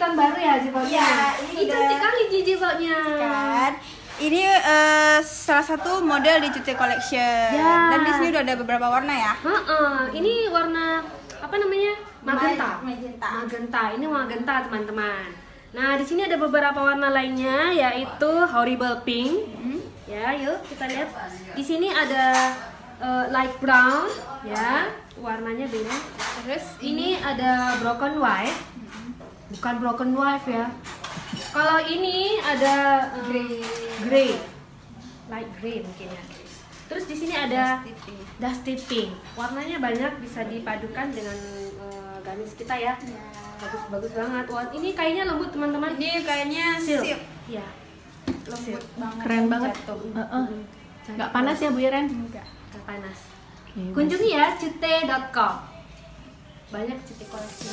kejutan baru ya jilbabnya. Iya, ini cantik kali jilbabnya. Kan. Ini salah satu model di Cute Collection. Ya. Dan di sini udah ada beberapa warna ya. Ini warna apa namanya? Magenta. Magenta. Ini magenta teman-teman. Nah di sini ada beberapa warna lainnya yaitu horrible pink. Ya, yuk kita lihat. Di sini ada light brown, ya warnanya beda. Terus ini ada broken white. Bukan broken white ya. Kalau ini ada gray, light gray mungkin ya. Terus di sini ada dusty pink. Warnanya banyak, bisa dipadukan dengan gamis kita ya. Bagus banget. Wah, ini kayaknya lembut teman-teman. Ini kayaknya silk. Ya, Lembut banget. Keren banget. Nggak panas ya Bu Iren? Nggak panas. Oke, Kunjungi ya cute.com. Banyak cute koleksi.